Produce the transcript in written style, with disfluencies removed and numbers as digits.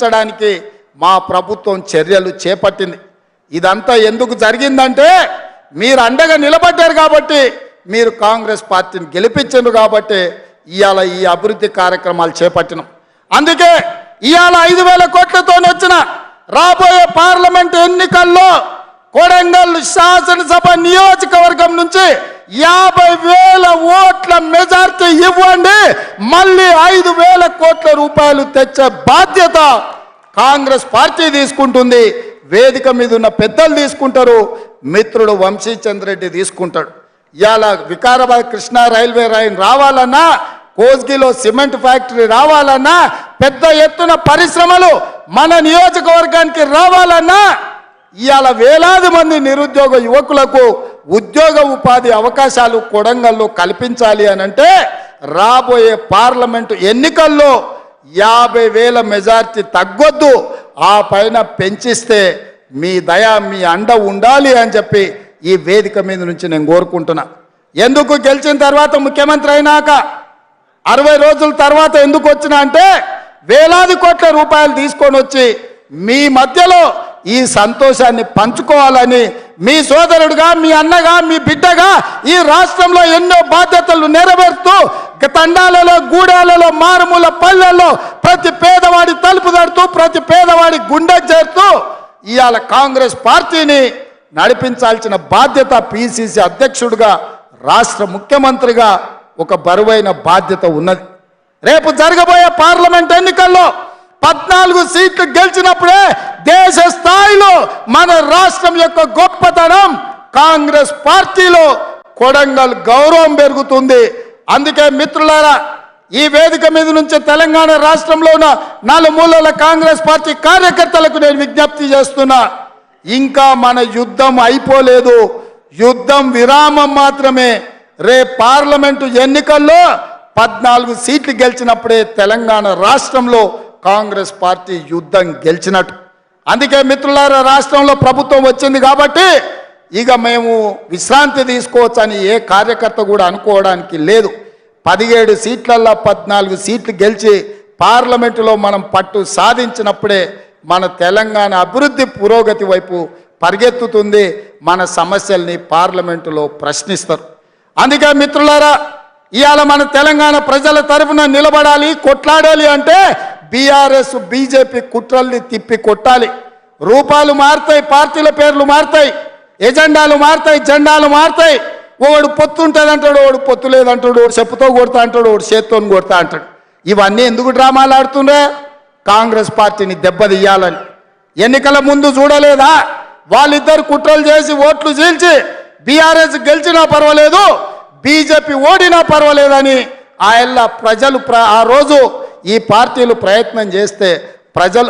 డానికి మా ప్రభుత్వం చర్యలు చేపట్టింది. ఇదంతా ఎందుకు జరిగిందంటే మీరు అండగా నిలబడ్డారు కాబట్టి, మీరు కాంగ్రెస్ పార్టీని గెలిపించారు కాబట్టి ఇయాల ఈ అభివృద్ధి కార్యక్రమాలు చేపట్టినాం. అందుకే ఇయాల 5,000 కోట్లతో వచ్చిన రాబోయే పార్లమెంట్ ఎన్నికల్లో కొడంగల్ శాసనసభ నియోజకవర్గం నుంచి 50,000 ఓట్ల మెజార్టీ ఇవ్వండి, మళ్ళీ 5,000 కోట్ల రూపాయలు తెచ్చే బాధ్యత కాంగ్రెస్ పార్టీ తీసుకుంటుంది. వేదిక మీద ఉన్న పెద్దలు తీసుకుంటారు, మిత్రుడు వంశీచంద్ర రెడ్డి తీసుకుంటాడు. ఇవాళ వికారాబాద్ కృష్ణా రైల్వే లైన్ రావాలన్నా, కోస్గిలో సిమెంట్ ఫ్యాక్టరీ రావాలన్నా, పెద్ద ఎత్తున పరిశ్రమలు మన నియోజకవర్గానికి రావాలన్నా, ఇవాళ వేలాది మంది నిరుద్యోగ యువకులకు ఉద్యోగ ఉపాధి అవకాశాలు కొడంగల్లో కల్పించాలి అని అంటే రాబోయే పార్లమెంటు ఎన్నికల్లో 50,000 మెజార్టీ తగ్గొద్దు, ఆ పైన పెంచిస్తే మీ దయ మీ అండ ఉండాలి అని చెప్పి ఈ వేదిక మీద నుంచి నేను కోరుకుంటున్నా. ఎందుకు గెలిచిన తర్వాత ముఖ్యమంత్రి అయినాక 60 రోజుల తర్వాత ఎందుకు వచ్చినా అంటే వేలాది కోట్ల రూపాయలు తీసుకొని వచ్చి మీ మధ్యలో ఈ సంతోషాన్ని పంచుకోవాలని, మీ సోదరుడుగా, మీ అన్నగా, మీ బిడ్డగా ఈ రాష్ట్రంలో ఎన్నో బాధ్యతలు నెరవేరుతూ తండాలలో, గూడాలలో, మారుమూల పల్లెల్లో ప్రతి పేదవాడి తలుపు తడుతూ, ప్రతి పేదవాడి గుండె చేరుతూ ఇవాళ కాంగ్రెస్ పార్టీని నడిపించాల్సిన బాధ్యత పిసిసి అధ్యక్షుడిగా, రాష్ట్ర ముఖ్యమంత్రిగా ఒక బరువైన బాధ్యత ఉన్నది. రేపు జరగబోయే పార్లమెంట్ ఎన్నికల్లో 14 సీట్లు గెలిచినప్పుడే దేశ స్థాయిలో మన రాష్ట్రం యొక్క గొప్పతనం, కాంగ్రెస్ పార్టీలో కొడంగల్ గౌరవం పెరుగుతుంది. అందుకే మిత్రులారా, ఈ వేదిక మీద నుంచి తెలంగాణ రాష్ట్రంలో ఉన్న 4 మూలల కాంగ్రెస్ పార్టీ కార్యకర్తలకు నేను విజ్ఞప్తి చేస్తున్నా, ఇంకా మన యుద్ధం అయిపోలేదు, యుద్ధం విరామం మాత్రమే. రేపు పార్లమెంటు ఎన్నికల్లో 14 సీట్లు గెలిచినప్పుడే తెలంగాణ రాష్ట్రంలో కాంగ్రెస్ పార్టీ యుద్ధం గెలిచినట్టు. అందుకే మిత్రులారా, రాష్ట్రంలో ప్రభుత్వం వచ్చింది కాబట్టి ఇక మేము విశ్రాంతి తీసుకోవచ్చని ఏ కార్యకర్త కూడా అనుకోవడానికి లేదు. 17 సీట్లల్లో 14 సీట్లు గెలిచి పార్లమెంటులో మనం పట్టు సాధించినప్పుడే మన తెలంగాణ అభివృద్ధి పురోగతి వైపు పరిగెత్తుతుంది, మన సమస్యల్ని పార్లమెంటులో ప్రశ్నిస్తారు. అందుకే మిత్రులారా, ఇవాళ మన తెలంగాణ ప్రజల తరఫున నిలబడాలి, కొట్లాడాలి అంటే బీఆర్ఎస్ బీజేపీ కుట్రల్ని తిప్పి కొట్టాలి. రూపాలు మారుతాయి, పార్టీల పేర్లు మారుతాయి, ఎజెండాలు మారుతాయి, జెండాలు మారుతాయి. ఒకడు పొత్తు ఉంటుంది అంటాడు, ఒకడు పొత్తు లేదంటాడు, ఒకడు చెప్పుతో కొడతా అంటాడు, ఒకడు చేత్తో కొడతా అంటాడు. ఇవన్నీ ఎందుకు డ్రామాలు ఆడుతుండే? కాంగ్రెస్ పార్టీని దెబ్బతీయాలని. ఎన్నికల ముందు చూడలేదా, వాళ్ళిద్దరు కుట్రలు చేసి ఓట్లు చీల్చి బీఆర్ఎస్ గెలిచినా పర్వాలేదు, బీజేపీ ఓడినా పర్వాలేదని ప్రజలు ఆ రోజు ఈ పార్టీలు ప్రయత్నం చేస్తే ప్రజలు